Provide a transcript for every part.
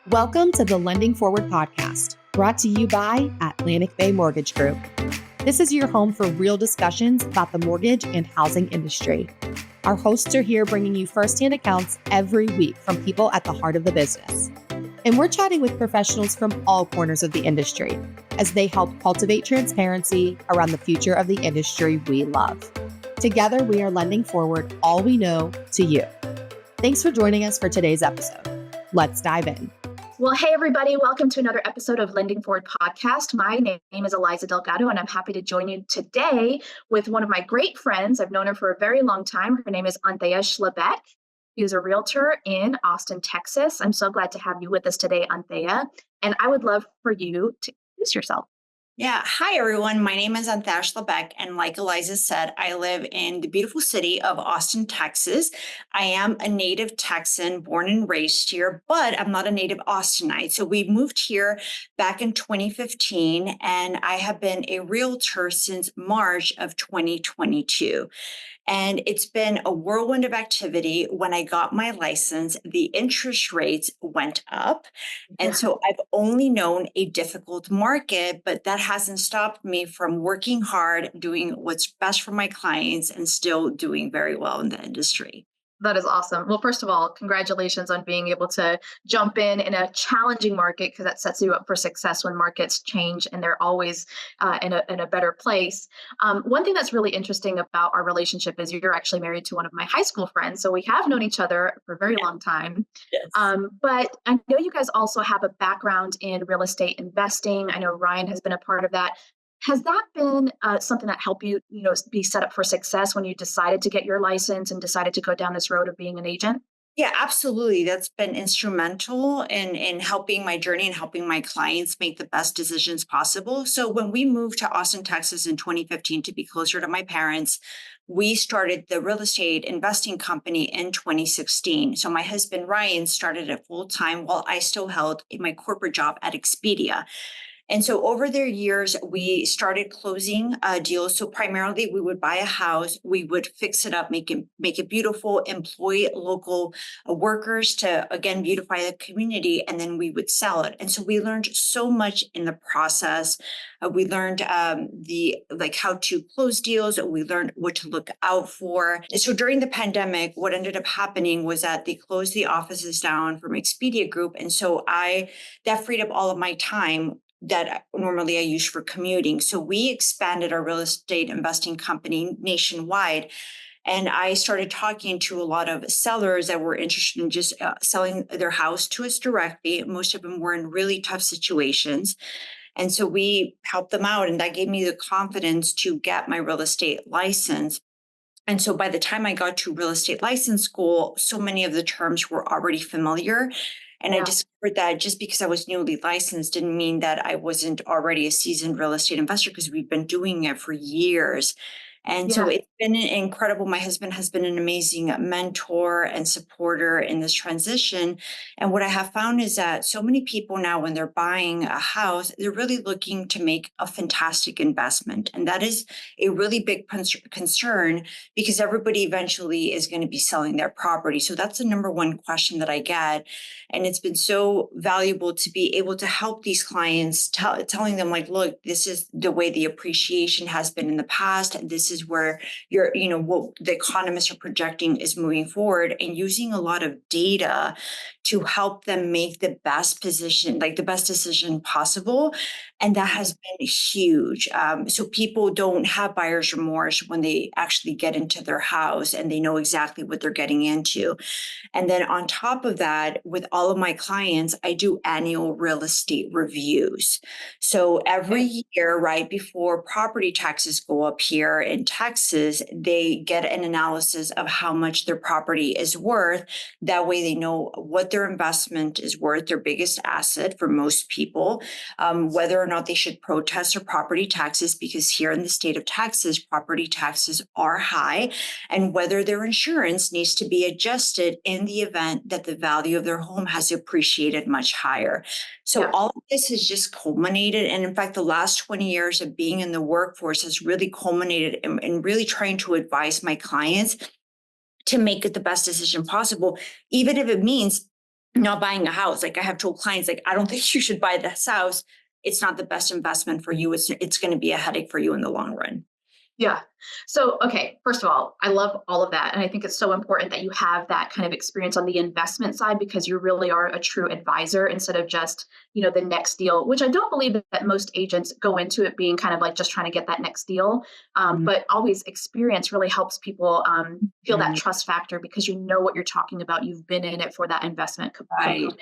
Welcome to the Lending Forward podcast, brought to you by Atlantic Bay Mortgage Group. This is your home for real discussions about the mortgage and housing industry. Our hosts are here bringing you firsthand accounts every week from people at the heart of the business. And we're chatting with professionals from all corners of the industry as they help cultivate transparency around the future of the industry we love. Together, we are lending forward all we know to you. Thanks for joining us for today's episode. Let's dive in. Well, hey, everybody. Welcome to another episode of Lending Forward podcast. My name is Eliza Delgado, and I'm happy to join you today with one of my great friends. I've known her for a very long time. Her name is Anthea Chlebek. She's a realtor in Austin, Texas. I'm so glad to have you with us today, Anthea. And I would love for you to introduce yourself. Yeah. Hi, everyone. My name is Anthea Chlebek. And like Eliza said, I live in the beautiful city of Austin, Texas. I am a native Texan, born and raised here, but I'm not a native Austinite. So we moved here back in 2015, and I have been a realtor since March of 2022. And it's been a whirlwind of activity. When I got my license, the interest rates went up. And so I've only known a difficult market, but that hasn't stopped me from working hard, doing what's best for my clients, and still doing very well in the industry. That is awesome. Well, first of all, congratulations on being able to jump in a challenging market, because that sets you up for success when markets change and they're always in a better place. One thing that's really interesting about our relationship is you're actually married to one of my high school friends. So we have known each other for a very long time. Yes. But I know you guys also have a background in real estate investing. I know Ryan has been a part of that. Has that been something that helped you, be set up for success when you decided to get your license and decided to go down this road of being an agent? Yeah, absolutely. That's been instrumental in helping my journey and helping my clients make the best decisions possible. So when we moved to Austin, Texas in 2015 to be closer to my parents, we started the real estate investing company in 2016. So my husband, Ryan, started it full time while I still held my corporate job at Expedia. And so over the years, we started closing deals. So primarily we would buy a house, we would fix it up, make it beautiful, employ local workers to, again, beautify the community, and then we would sell it. And so we learned so much in the process. We learned how to close deals. We learned what to look out for. And so during the pandemic, what ended up happening was that they closed the offices down from Expedia Group. And so that freed up all of my time that normally I use for commuting. So we expanded our real estate investing company nationwide. And I started talking to a lot of sellers that were interested in just selling their house to us directly. Most of them were in really tough situations. And so we helped them out. And that gave me the confidence to get my real estate license. And so by the time I got to real estate license school, so many of the terms were already familiar. And I discovered that just because I was newly licensed didn't mean that I wasn't already a seasoned real estate investor, because we've been doing it for years. And so it's been incredible. My husband has been an amazing mentor and supporter in this transition. And what I have found is that so many people now, when they're buying a house, they're really looking to make a fantastic investment. And that is a really big concern, because everybody eventually is going to be selling their property. So that's the number one question that I get. And it's been so valuable to be able to help these clients, telling them, like, look, this is the way the appreciation has been in the past. This is where what the economists are projecting is moving forward, and using a lot of data to help them make the best decision possible. And that has been huge. So people don't have buyer's remorse when they actually get into their house and they know exactly what they're getting into. And then on top of that, with all of my clients, I do annual real estate reviews. So every year, right before property taxes go up here in Texas, they get an analysis of how much their property is worth. That way they know what their investment is worth, their biggest asset for most people, whether or not they should protest their property taxes, because here in the state of Texas, property taxes are high, and whether their insurance needs to be adjusted in the event that the value of their home has appreciated much higher. So all of this has just culminated. And in fact, the last 20 years of being in the workforce has really culminated in really trying to advise my clients to make it the best decision possible, even if it means not buying a house. Like I have told clients, like, I don't think you should buy this house. It's not the best investment for you. It's going to be a headache for you in the long run. Yeah. So, okay, first of all, I love all of that. And I think it's so important that you have that kind of experience on the investment side because you really are a true advisor instead of just, the next deal, which I don't believe that most agents go into it being kind of like just trying to get that next deal. But always experience really helps people feel that Mhm. trust factor because you know what you're talking about. You've been in it for that investment Right. component.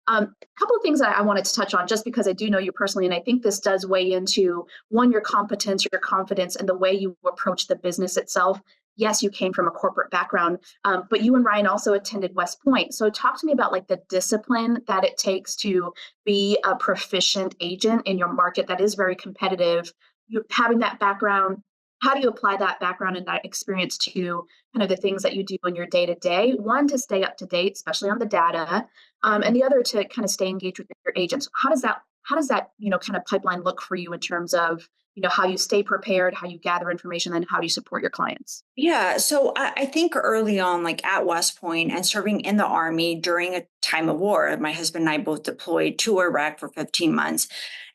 A couple of things that I wanted to touch on, just because I do know you personally, and I think this does weigh into one, your competence, your confidence, and the way you approach the business itself. Yes, you came from a corporate background, but you and Ryan also attended West Point. So talk to me about like the discipline that it takes to be a proficient agent in your market that is very competitive. You having that background, how do you apply that background and that experience to kind of the things that you do in your day to day? One, to stay up to date, especially on the data, and the other to kind of stay engaged with your agents. How does that kind of pipeline look for you in terms of how you stay prepared, how you gather information, and how do you support your clients? Yeah. So I think early on, like at West Point and serving in the Army during a time of war, my husband and I both deployed to Iraq for 15 months.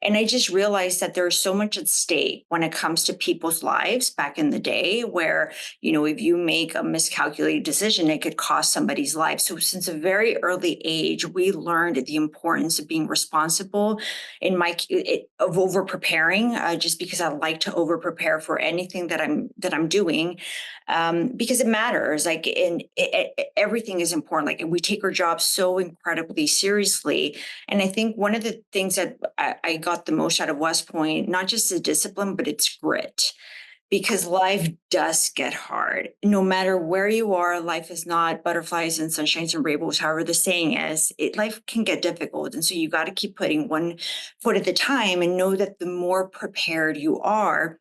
And I just realized that there's so much at stake when it comes to people's lives back in the day, where, if you make a miscalculated decision, it could cost somebody's life. So since a very early age, we learned the importance of being responsible of over preparing, just because I like to over prepare for anything that I'm doing, because it matters. Like, everything is important. Like, we take our job so incredibly seriously. And I think one of the things that I got the most out of West Point, not just the discipline, but it's grit. Because life does get hard. No matter where you are, life is not butterflies and sunshines and rainbows, however the saying is. Life can get difficult. And so you got to keep putting one foot at a time and know that the more prepared you are,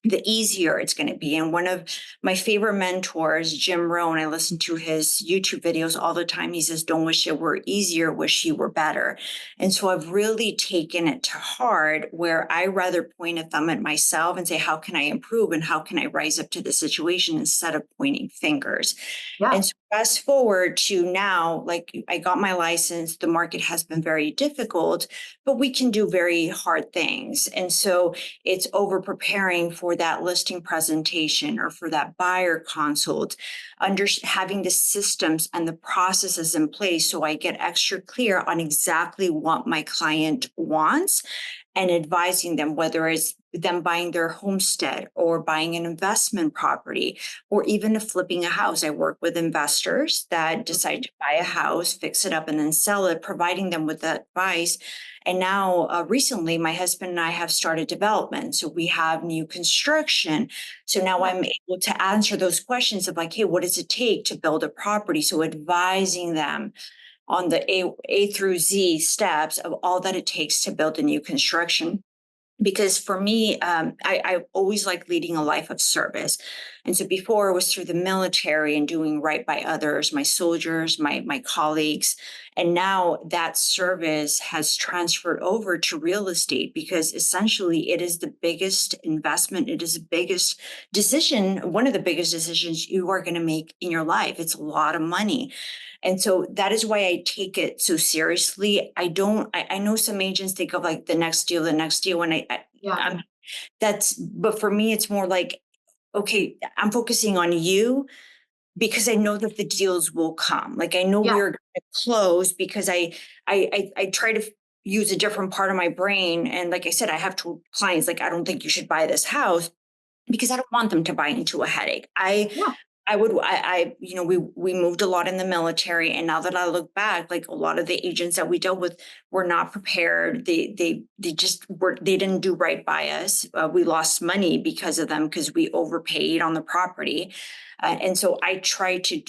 the easier it's going to be. And one of my favorite mentors, Jim Rohn, I listen to his YouTube videos all the time. He says, don't wish it were easier, wish you were better. And so I've really taken it to heart, where I rather point a thumb at myself and say, how can I improve and how can I rise up to the situation instead of pointing fingers? Yeah. And so fast forward to now, like, I got my license, the market has been very difficult, but we can do very hard things. And so it's over preparing for that listing presentation or for that buyer consult, having the systems and the processes in place so I get extra clear on exactly what my client wants, and advising them, whether it's them buying their homestead or buying an investment property or even flipping a house. I work with investors that decide to buy a house, fix it up, and then sell it, providing them with that advice. And now recently, my husband and I have started development. So we have new construction. So now I'm able to answer those questions of like, hey, what does it take to build a property? So advising them on the A through Z steps of all that it takes to build a new construction. Because for me, I always like leading a life of service. And so before, it was through the military and doing right by others, my soldiers, my colleagues. And now that service has transferred over to real estate, because essentially it is the biggest investment. It is the biggest decision, one of the biggest decisions you are going to make in your life. It's a lot of money. And so that is why I take it so seriously. I know some agents think of like the next deal, and Yeah. but for me, it's more like, okay, I'm focusing on you because I know that the deals will come. Like, I know Yeah. we're going to close, because I try to use a different part of my brain. And like I said, I have two clients, like, I don't think you should buy this house, because I don't want them to buy into a headache. Yeah. We moved a lot in the military, and now that I look back, like, a lot of the agents that we dealt with were not prepared. They didn't do right by us. We lost money because of them, because we overpaid on the property, and so I try to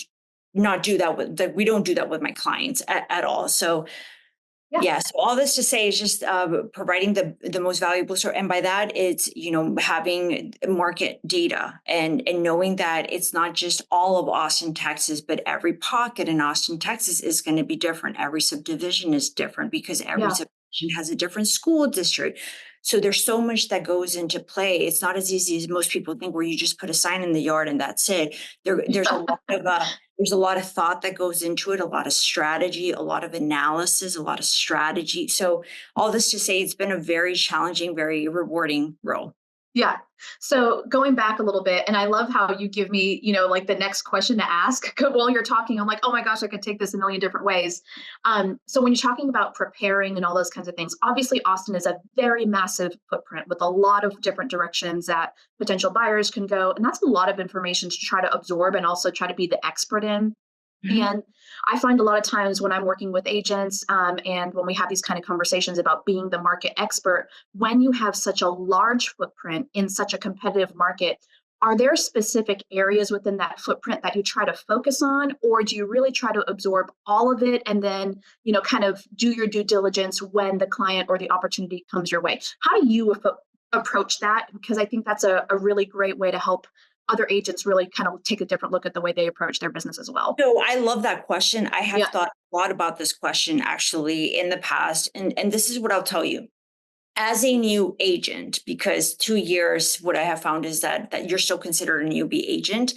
not do that we don't do that with my clients at all. So Yeah. yeah. So all this to say is just providing the most valuable service. And by that, it's, having market data and knowing that it's not just all of Austin, Texas, but every pocket in Austin, Texas is going to be different. Every subdivision is different, because every Yeah. subdivision has a different school district. So there's so much that goes into play. It's not as easy as most people think, where you just put a sign in the yard and that's it. There's a lot of There's a lot of thought that goes into it, a lot of strategy, a lot of analysis, a lot of strategy. So all this to say, it's been a very challenging, very rewarding role. Yeah. So going back a little bit, and I love how you give me, like the next question to ask while you're talking. I'm like, oh my gosh, I could take this a million different ways. So when you're talking about preparing and all those kinds of things, obviously Austin is a very massive footprint with a lot of different directions that potential buyers can go. And that's a lot of information to try to absorb and also try to be the expert in. And I find a lot of times when I'm working with agents and when we have these kind of conversations about being the market expert, when you have such a large footprint in such a competitive market, are there specific areas within that footprint that you try to focus on, or do you really try to absorb all of it and then, kind of do your due diligence when the client or the opportunity comes your way? How do you approach that? Because I think that's a really great way to help other agents really kind of take a different look at the way they approach their business as well. So I love that question. I have Yeah. thought a lot about this question actually in the past. And this is what I'll tell you. As a new agent, because 2 years, what I have found is that you're still considered a newbie agent.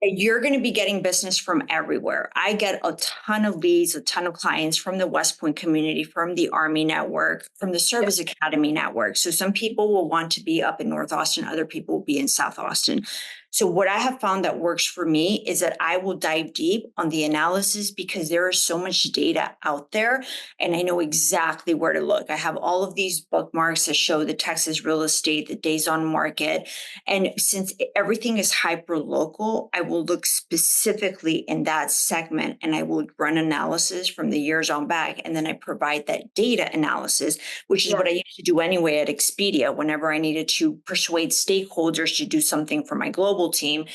You're going to be getting business from everywhere. I get a ton of leads, a ton of clients from the West Point community, from the Army network, from the Service Academy network. So some people will want to be up in North Austin, other people will be in South Austin. So what I have found that works for me is that I will dive deep on the analysis because there is so much data out there and I know exactly where to look. I have all of these bookmarks that show the Texas real estate, the days on market. And since everything is hyper local, I will look specifically in that segment and I will run analysis from the years on back. And then I provide that data analysis, which is what I used to do anyway at Expedia. Whenever I needed to persuade stakeholders to do something for my global team,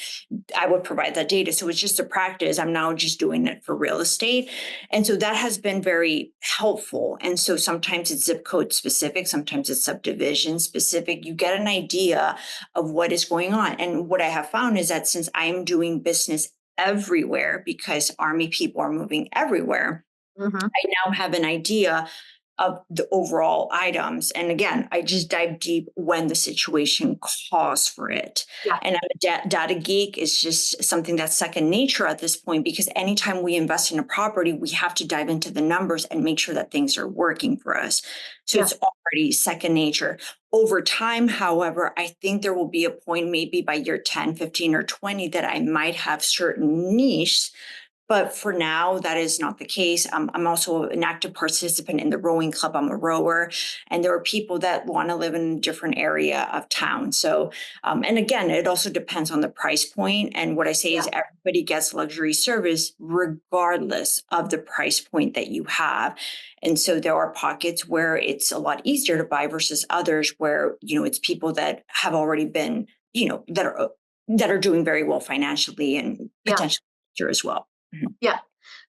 I would provide that data. So it's just a practice. I'm now just doing it for real estate. And so that has been very helpful. And so sometimes it's zip code specific, sometimes it's subdivision specific. You get an idea of what is going on. And what I have found is that since I'm doing business everywhere because Army people are moving everywhere, I now have an idea of the overall items. And again, I just dive deep when the situation calls for it. Yeah. And I'm a data geek. It's just something that's second nature at this point, because anytime we invest in a property, we have to dive into the numbers and make sure that things are working for us. So it's already second nature. Over time, however, I think there will be a point maybe by year 10, 15, or 20 that I might have certain niches. But for now, that is not the case. I'm also an active participant in the rowing club. I'm a rower, and there are people that want to live in a different area of town. So, and again, it also depends on the price point. And what I say is everybody gets luxury service regardless of the price point that you have. And so there are pockets where it's a lot easier to buy versus others where, it's people that have already been, that are doing very well financially and potentially as well. Yeah.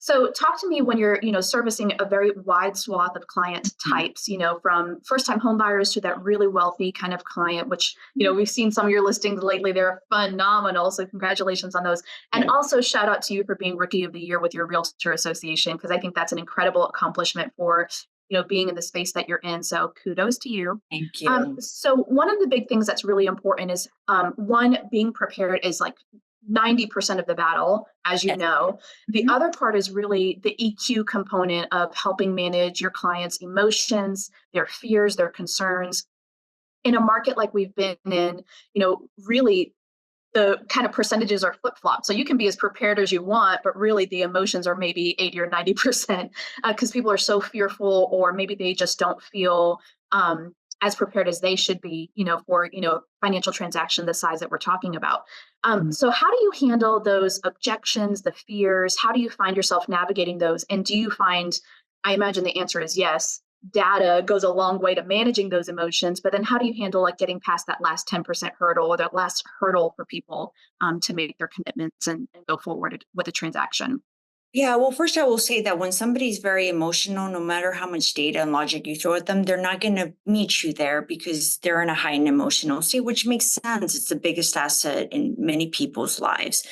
So talk to me when you're, servicing a very wide swath of client types, from first-time home buyers to that really wealthy kind of client, which, we've seen some of your listings lately. They're phenomenal. So congratulations on those. And also shout out to you for being Rookie of the Year with your Realtor Association, because I think that's an incredible accomplishment for, being in the space that you're in. So kudos to you. Thank you. So one of the big things that's really important is, one, being prepared is like 90% of the battle, as you know. The other part is really the EQ component of helping manage your clients' emotions, their fears, their concerns. In a market like we've been in, really the kind of percentages are flip-flop. So you can be as prepared as you want, but really the emotions are maybe 80 or 90% because people are so fearful, or maybe they just don't feel as prepared as they should be, for, financial transaction the size that we're talking about. So how do you handle those objections, the fears? How do you find yourself navigating those? And do you find, I imagine the answer is yes, data goes a long way to managing those emotions, but then how do you handle like getting past that last 10% hurdle, or that last hurdle for people to make their commitments and go forward with a transaction? Yeah, well, first I will say that when somebody's very emotional, no matter how much data and logic you throw at them, they're not going to meet you there because they're in a heightened emotional state, which makes sense. It's the biggest asset in many people's lives.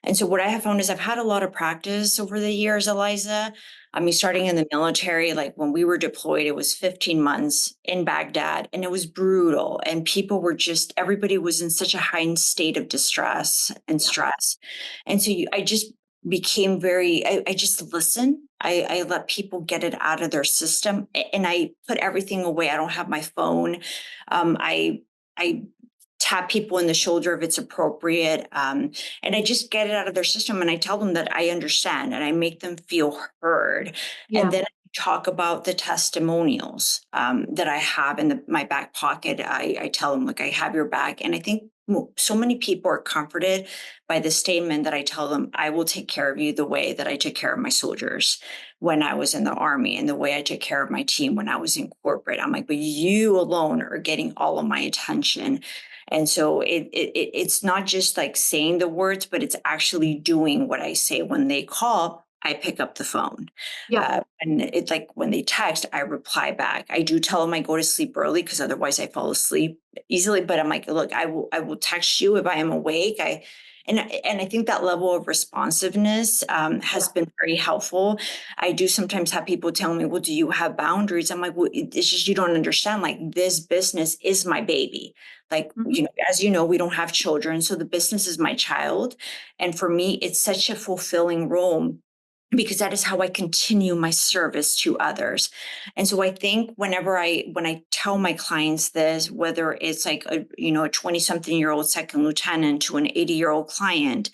And so what I have found is I've had a lot of practice over the years, Eliza. I mean, starting in the military, like when we were deployed, it was 15 months in Baghdad and it was brutal. And people were everybody was in such a heightened state of distress and stress. And so I just became I just listen. I let people get it out of their system, and I put everything away. I don't have my phone. I tap people in the shoulder if it's appropriate. And I just get it out of their system, and I tell them that I understand, and I make them feel heard. Yeah. And then I talk about the testimonials that I have in my back pocket. I tell them, look, I have your back. And I think so many people are comforted by the statement that I tell them, I will take care of you the way that I took care of my soldiers when I was in the Army, and the way I took care of my team when I was in corporate. I'm like, but you alone are getting all of my attention. And so it's not just like saying the words, but it's actually doing what I say. When they call, I pick up the phone. Yeah. And it's like when they text, I reply back. I do tell them I go to sleep early, because otherwise I fall asleep easily. But I'm like, look, I will text you if I am awake. And I think that level of responsiveness has been very helpful. I do sometimes have people tell me, well, do you have boundaries? I'm like, well, it's just, you don't understand. Like, this business is my baby. Like, as you know, we don't have children. So the business is my child. And for me, it's such a fulfilling role, because that is how I continue my service to others. And so I think when I tell my clients this, whether it's like a 20-something-year-old second lieutenant to an 80-year-old client,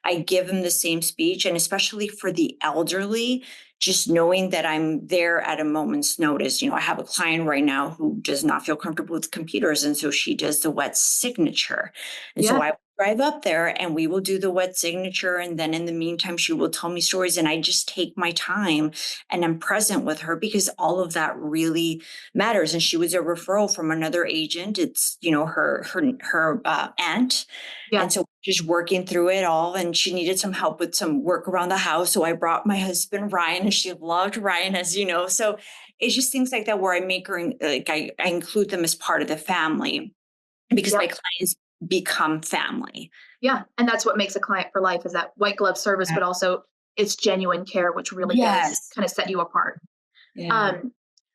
I give them the same speech. And especially for the elderly, just knowing that I'm there at a moment's notice. I have a client right now who does not feel comfortable with computers. And so she does the wet signature. And so I drive up there and we will do the wet signature. And then in the meantime, she will tell me stories, and I just take my time and I'm present with her, because all of that really matters. And she was a referral from another agent. It's, her aunt. Yeah. And so just working through it all, and she needed some help with some work around the house. So I brought my husband, Ryan, and she loved Ryan, as you know. So it's just things like that where I make her, like I include them as part of the family, because my clients become family. Yeah. And that's what makes a client for life, is that white glove service, but also it's genuine care, which really does kind of set you apart. Yeah.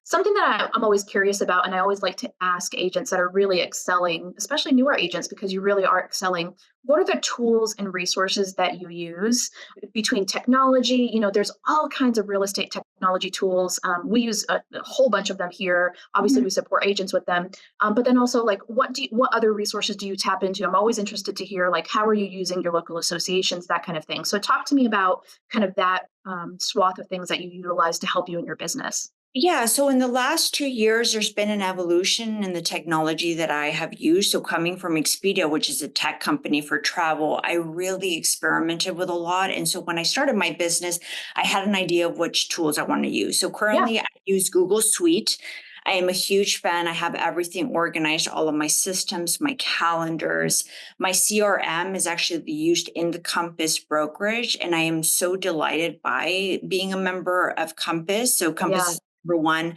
Something that I'm always curious about, and I always like to ask agents that are really excelling, especially newer agents, because you really are excelling, what are the tools and resources that you use between technology? There's all kinds of real estate technology tools. We use a whole bunch of them here. Obviously, we support agents with them. But then also, like, what other resources do you tap into? I'm always interested to hear, like, how are you using your local associations, that kind of thing. So talk to me about kind of that swath of things that you utilize to help you in your business. Yeah. So in the last 2 years, there's been an evolution in the technology that I have used. So coming from Expedia, which is a tech company for travel, I really experimented with a lot. And so when I started my business, I had an idea of which tools I want to use. So currently I use Google Suite. I am a huge fan. I have everything organized, all of my systems, my calendars. My CRM is actually used in the Compass brokerage. And I am so delighted by being a member of Compass. So Compass is number one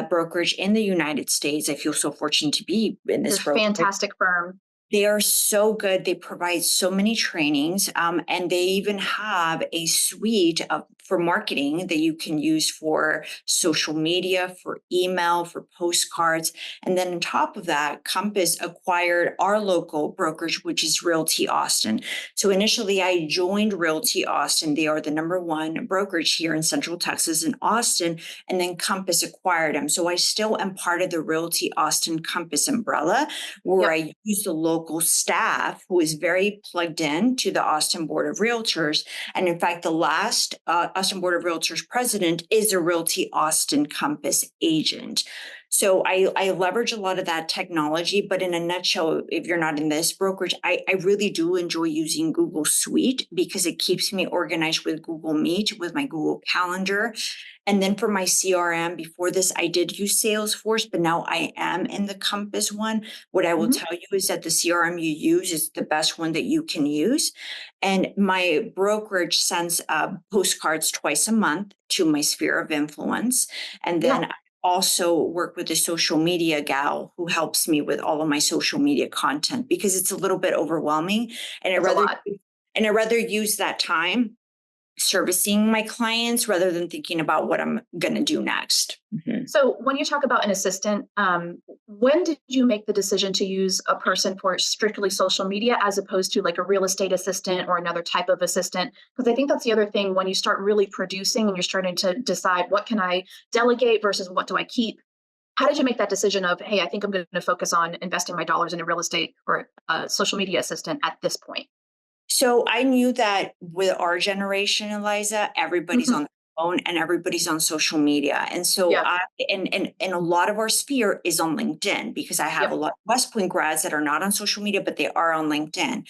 brokerage in the United States. I feel so fortunate to be in this brokerage. Fantastic firm. They are so good. They provide so many trainings, and they even have a suite for marketing that you can use for social media, for email, for postcards. And then on top of that, Compass acquired our local brokerage, which is Realty Austin. So initially I joined Realty Austin. They are the number one brokerage here in Central Texas in Austin, and then Compass acquired them. So I still am part of the Realty Austin Compass umbrella, where I use the local staff who is very plugged in to the Austin Board of Realtors. And in fact, the last Austin Board of Realtors president is a Realty Austin Compass agent. So I leverage a lot of that technology, but in a nutshell, if you're not in this brokerage, I really do enjoy using Google Suite, because it keeps me organized with Google Meet, with my Google Calendar. And then for my CRM, before this, I did use Salesforce, but now I am in the Compass one. What I will tell you is that the CRM you use is the best one that you can use. And my brokerage sends postcards twice a month to my sphere of influence. And then I also work with a social media gal who helps me with all of my social media content, because it's a little bit overwhelming. And I'd rather use that time servicing my clients rather than thinking about what I'm going to do next. Mm-hmm. So when you talk about an assistant, when did you make the decision to use a person for strictly social media as opposed to like a real estate assistant or another type of assistant? Because I think that's the other thing when you start really producing and you're starting to decide what can I delegate versus what do I keep. How did you make that decision of, hey, I think I'm going to focus on investing my dollars in a real estate or a social media assistant at this point? So I knew that with our generation, Eliza, everybody's Mhm. on their phone and everybody's on social media. And so Yeah. and a lot of our sphere is on LinkedIn because I have Yep. a lot of West Point grads that are not on social media, but they are on LinkedIn.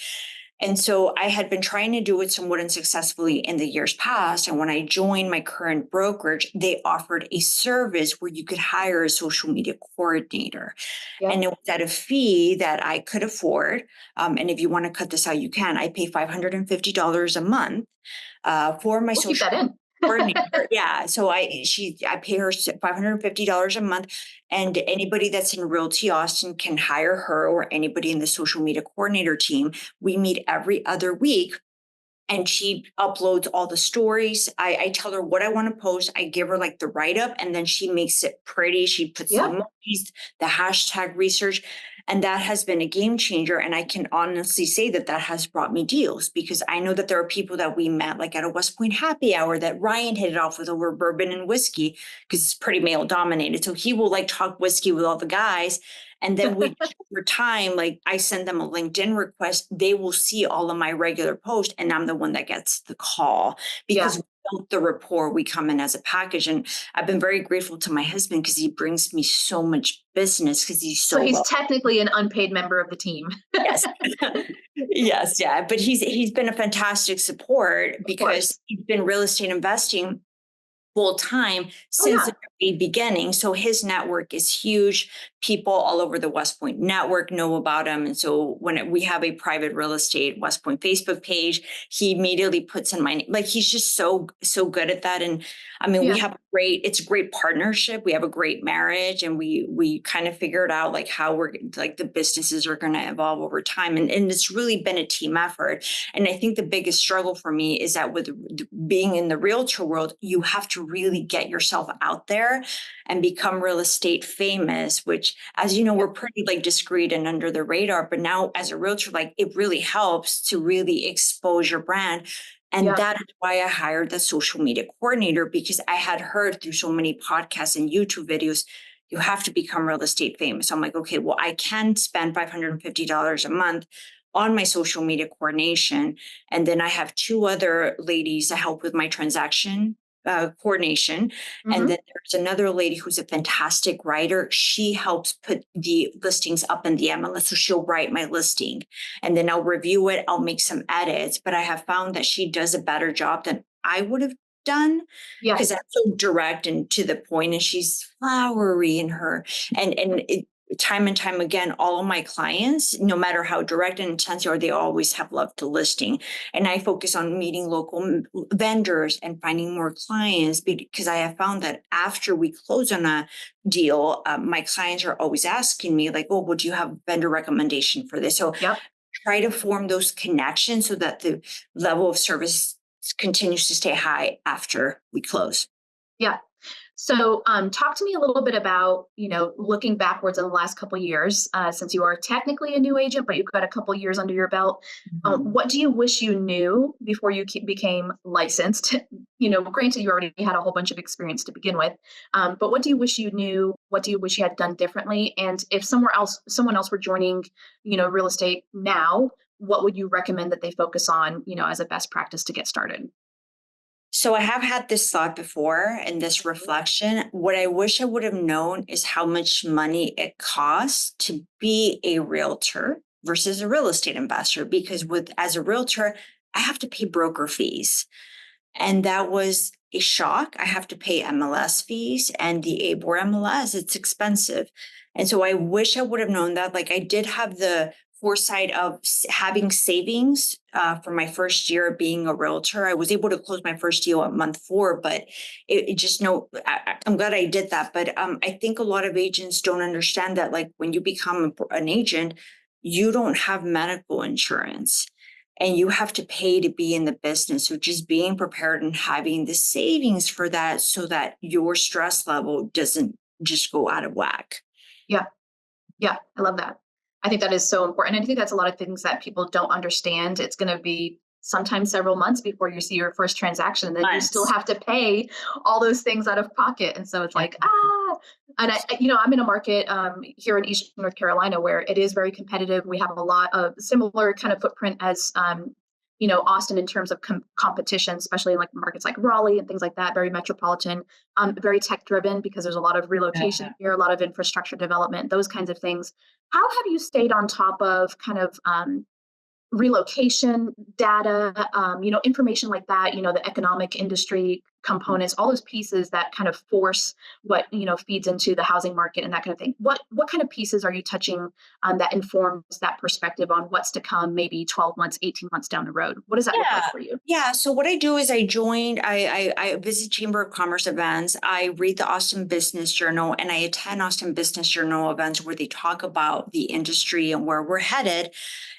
And so I had been trying to do it somewhat unsuccessfully in the years past. And when I joined my current brokerage, they offered a service where you could hire a social media coordinator. Yep. And it was at a fee that I could afford. And if you want to cut this out, you can. I pay $550 a month for my We'll keep social that in. coordinator. Yeah. So I pay her $550 a month. And anybody that's in Realty Austin can hire her or anybody in the social media coordinator team. We meet every other week. And she uploads all the stories. I tell her what I want to post. I give her like the write-up and then she makes it pretty. She puts the Yeah. emojis, the hashtag research. And that has been a game changer. And I can honestly say that that has brought me deals because I know that there are people that we met like at a West Point happy hour that Ryan hit it off with over bourbon and whiskey because it's pretty male dominated. So he will like talk whiskey with all the guys. And then over time, like I send them a LinkedIn request, they will see all of my regular posts and I'm the one that gets the call because Yeah. we built the rapport. We come in as a package. And I've been very grateful to my husband because he brings me so much business because he's So so he's well. technically an unpaid member of the team. Yes. Yes. Yeah. But he's been a fantastic support Of because course. he's been real estate investing full time Oh, since yeah. the very beginning. So his network is huge. People all over the West Point network know about him. And so when we have a private real estate West Point Facebook page, he immediately puts in my name. Like he's just so good at that. And I mean, Yeah. it's a great partnership. We have a great marriage and we kind of figured out like how we're like the businesses are going to evolve over time. And it's really been a team effort. And I think the biggest struggle for me is that with being in the realtor world, you have to really get yourself out there and become real estate famous, which, as you know, we're pretty like discreet and under the radar. But now as a realtor, like it really helps to really expose your brand. And Yeah. that is why I hired the social media coordinator, because I had heard through so many podcasts and YouTube videos, you have to become real estate famous. So I'm like, okay, well, I can spend $550 a month on my social media coordination. And then I have two other ladies that help with my transaction coordination. Mhm. And then there's another lady who's a fantastic writer. She helps put the listings up in the MLS. So she'll write my listing and then I'll review it. I'll make some edits, but I have found that she does a better job than I would have done because Yes. I'm so direct and to the point, and she's flowery in her and it, time and time again, all of my clients, no matter how direct and intense they are, they always have loved the listing. And I focus on meeting local vendors and finding more clients because I have found that after we close on a deal, my clients are always asking me like, oh, would you have vendor recommendation for this? So Yep. try to form those connections so that the level of service continues to stay high after we close. Yeah. So talk to me a little bit about, looking backwards in the last couple of years, since you are technically a new agent, but you've got a couple of years under your belt. What do you wish you knew before you became licensed? Granted, you already had a whole bunch of experience to begin with, but what do you wish you knew? What do you wish you had done differently? And if someone else were joining, real estate now, what would you recommend that they focus on, as a best practice to get started? So I have had this thought before and this reflection. What I wish I would have known is how much money it costs to be a realtor versus a real estate investor. Because as a realtor, I have to pay broker fees. And that was a shock. I have to pay MLS fees and the ABOR MLS. It's expensive. And so I wish I would have known that. Like I did have the foresight of having savings for my first year of being a realtor. I was able to close my first deal at month 4, but I'm glad I did that. But I think a lot of agents don't understand that, like when you become an agent, you don't have medical insurance. and you have to pay to be in the business. So just being prepared and having the savings for that so that your stress level doesn't just go out of whack. Yeah. Yeah. I love that. I think that is so important. And I think that's a lot of things that people don't understand. It's going to be sometimes several months before you see your first transaction. And then you still have to pay all those things out of pocket. And so it's like, and I'm in a market here in Eastern North Carolina where it is very competitive. We have a lot of similar kind of footprint as, Austin in terms of competition, especially in like markets like Raleigh and things like that, very metropolitan, very tech driven because there's a lot of relocation here, a lot of infrastructure development, those kinds of things. How have you stayed on top of kind of relocation data, information like that, the economic industry components, all those pieces that kind of force what, feeds into the housing market and that kind of thing. What kind of pieces are you touching that informs that perspective on what's to come, maybe 12 months, 18 months down the road? What does that look like for you? Yeah. So what I do is I visit Chamber of Commerce events. I read the Austin Business Journal, and I attend Austin Business Journal events where they talk about the industry and where we're headed.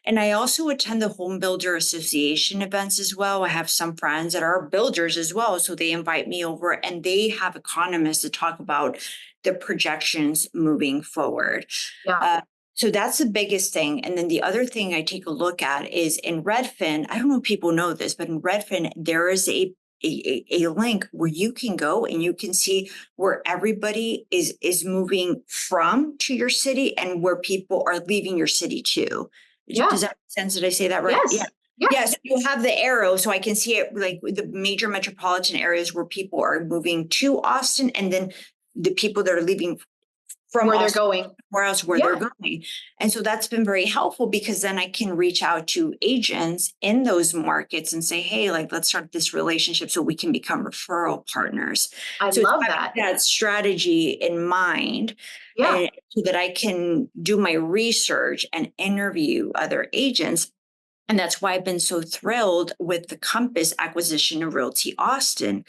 And I also attend the Home Builder Association events as well. I have some friends that are builders as well. So they invite me over, and they have economists to talk about the projections moving forward. Yeah. So that's the biggest thing. And then the other thing I take a look at is in Redfin. I don't know if people know this, but in Redfin, there is a link where you can go and you can see where everybody is moving from to your city and where people are leaving your city to. Yeah. Does that make sense? Did I say that right? Yes. Yeah. Yes, you have the arrow, so I can see it like the major metropolitan areas where people are moving to Austin, and then the people that are leaving from where Austin, they're going, they're going. And so that's been very helpful because then I can reach out to agents in those markets and say, hey, like, let's start this relationship so we can become referral partners. I love that strategy in mind. Yeah. So that I can do my research and interview other agents. And that's why I've been so thrilled with the Compass acquisition of Realty Austin,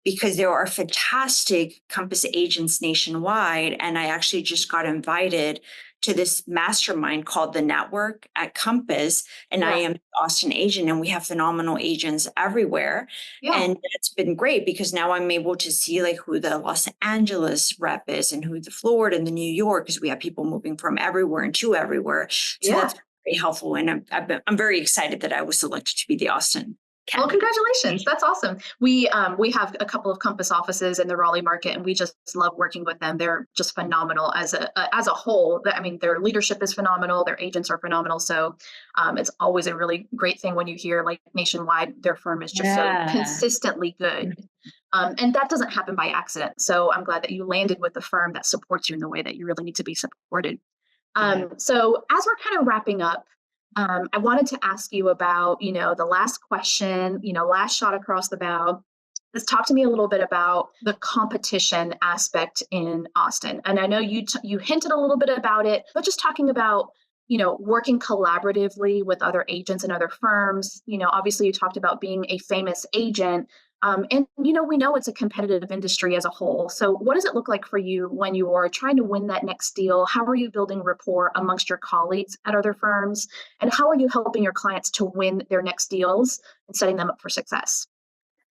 because there are fantastic Compass agents nationwide. And I actually just got invited to this mastermind called The Network at Compass. And I am an Austin agent, and we have phenomenal agents everywhere. Yeah. And it's been great because now I'm able to see like who the Los Angeles rep is and who the Florida and the New York, because we have people moving from everywhere and to everywhere. So that's very helpful. And I'm very excited that I was selected to be the Austin candidate. Well, congratulations. That's awesome. We have a couple of Compass offices in the Raleigh market, and we just love working with them. They're just phenomenal as a whole. I mean, their leadership is phenomenal. Their agents are phenomenal. So it's always a really great thing when you hear like nationwide, their firm is just so consistently good. And that doesn't happen by accident. So I'm glad that you landed with the firm that supports you in the way that you really need to be supported. So as we're kind of wrapping up, I wanted to ask you about, the last question, last shot across the bow. Let's talk to me a little bit about the competition aspect in Austin. And I know you hinted a little bit about it, but just talking about, working collaboratively with other agents and other firms. Obviously you talked about being a famous agent. And, we know it's a competitive industry as a whole. So what does it look like for you when you are trying to win that next deal? How are you building rapport amongst your colleagues at other firms? And how are you helping your clients to win their next deals and setting them up for success?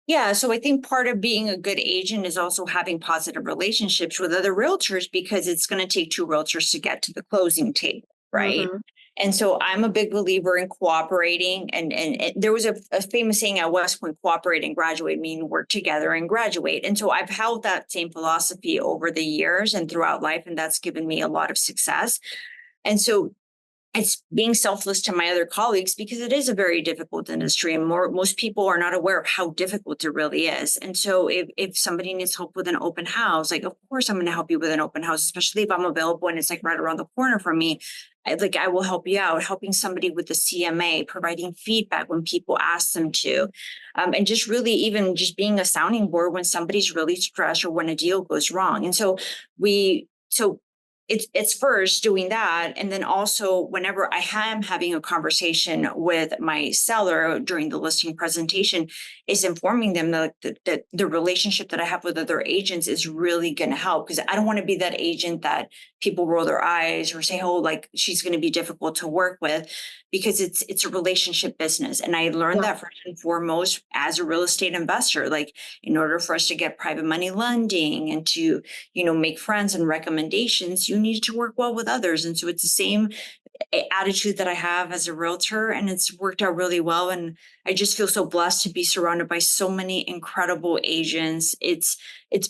Yeah, so I think part of being a good agent is also having positive relationships with other realtors, because it's going to take two realtors to get to the closing table, right? Mm-hmm. And so I'm a big believer in cooperating. And there was a famous saying at West Point: cooperate and graduate, meaning work together and graduate. And so I've held that same philosophy over the years and throughout life, and that's given me a lot of success. And so it's being selfless to my other colleagues, because it is a very difficult industry, and most people are not aware of how difficult it really is. And so if somebody needs help with an open house, like, of course, I'm going to help you with an open house, especially if I'm available and it's like right around the corner from me. I will help you out, helping somebody with the CMA, providing feedback when people ask them to, and just really even just being a sounding board when somebody's really stressed or when a deal goes wrong. And so it's first doing that. And then also whenever I am having a conversation with my seller during the listing presentation, is informing them that the relationship that I have with other agents is really going to help, because I don't want to be that agent that people roll their eyes or say, oh, like she's going to be difficult to work with, because it's a relationship business. And I learned that first and foremost as a real estate investor. Like, in order for us to get private money lending and to, make friends and recommendations, you need to work well with others. And so it's the same attitude that I have as a realtor, and it's worked out really well. And I just feel so blessed to be surrounded by so many incredible agents. It's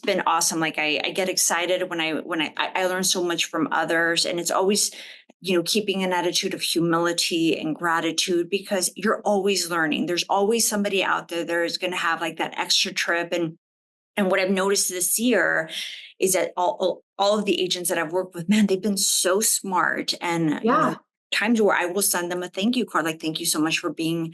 been awesome. Like I get excited when I learn so much from others, and it's always, keeping an attitude of humility and gratitude, because you're always learning. There's always somebody out there that is going to have like that extra trip. And what I've noticed this year is that all of the agents that I've worked with, man, they've been so smart. And times where I will send them a thank you card, like, thank you so much for bringing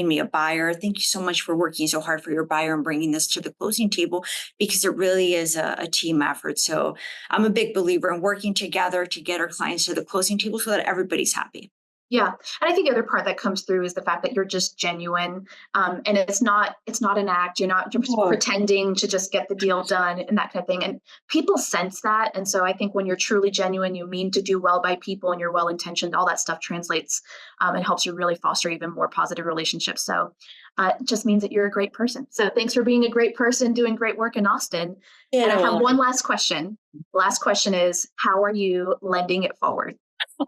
me a buyer. Thank you so much for working so hard for your buyer and bringing this to the closing table, because it really is a team effort. So I'm a big believer in working together to get our clients to the closing table so that everybody's happy. Yeah. And I think the other part that comes through is the fact that you're just genuine. And it's not an act. You're not just pretending to just get the deal done and that kind of thing. And people sense that. And so I think when you're truly genuine, you mean to do well by people and you're well-intentioned, all that stuff translates and helps you really foster even more positive relationships. So it just means that you're a great person. So thanks for being a great person, doing great work in Austin. And I have one last question. The last question is, how are you lending it forward?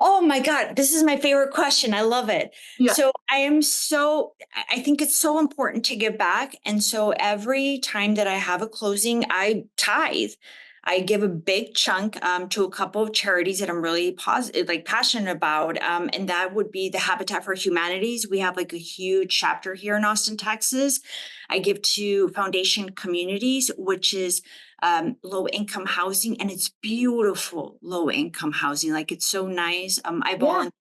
Oh my God, this is my favorite question. I love it. Yeah. So I think it's so important to give back. And so every time that I have a closing, I tithe. I give a big chunk to a couple of charities that I'm really passionate about. And that would be the Habitat for Humanities. We have like a huge chapter here in Austin, Texas. I give to Foundation Communities, which is low-income housing, and it's beautiful low-income housing. Like, it's so nice. I volunteered,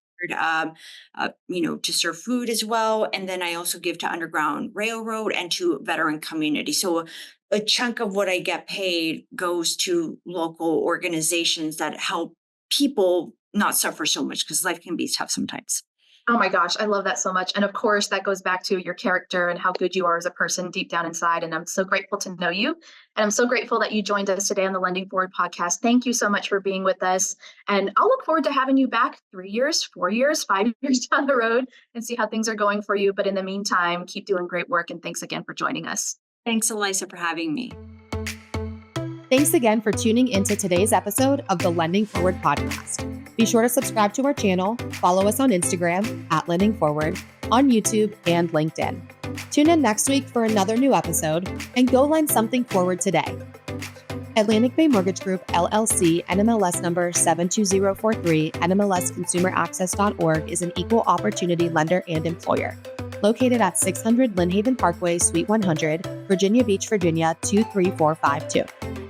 to serve food as well. And then I also give to Underground Railroad and to veteran community. So a chunk of what I get paid goes to local organizations that help people not suffer so much, because life can be tough sometimes. Oh my gosh, I love that so much. And of course, that goes back to your character and how good you are as a person deep down inside. And I'm so grateful to know you. And I'm so grateful that you joined us today on the Lending Forward podcast. Thank you so much for being with us. And I'll look forward to having you back 3 years, 4 years, 5 years down the road and see how things are going for you. But in the meantime, keep doing great work. And thanks again for joining us. Thanks, Eliza, for having me. Thanks again for tuning into today's episode of the Lending Forward podcast. Be sure to subscribe to our channel, follow us on Instagram @LendingForward, on YouTube and LinkedIn. Tune in next week for another new episode, and go lend something forward today. Atlantic Bay Mortgage Group, LLC, NMLS number 72043, NMLSconsumeraccess.org is an equal opportunity lender and employer. Located at 600 Lynn Haven Parkway, Suite 100, Virginia Beach, Virginia 23452.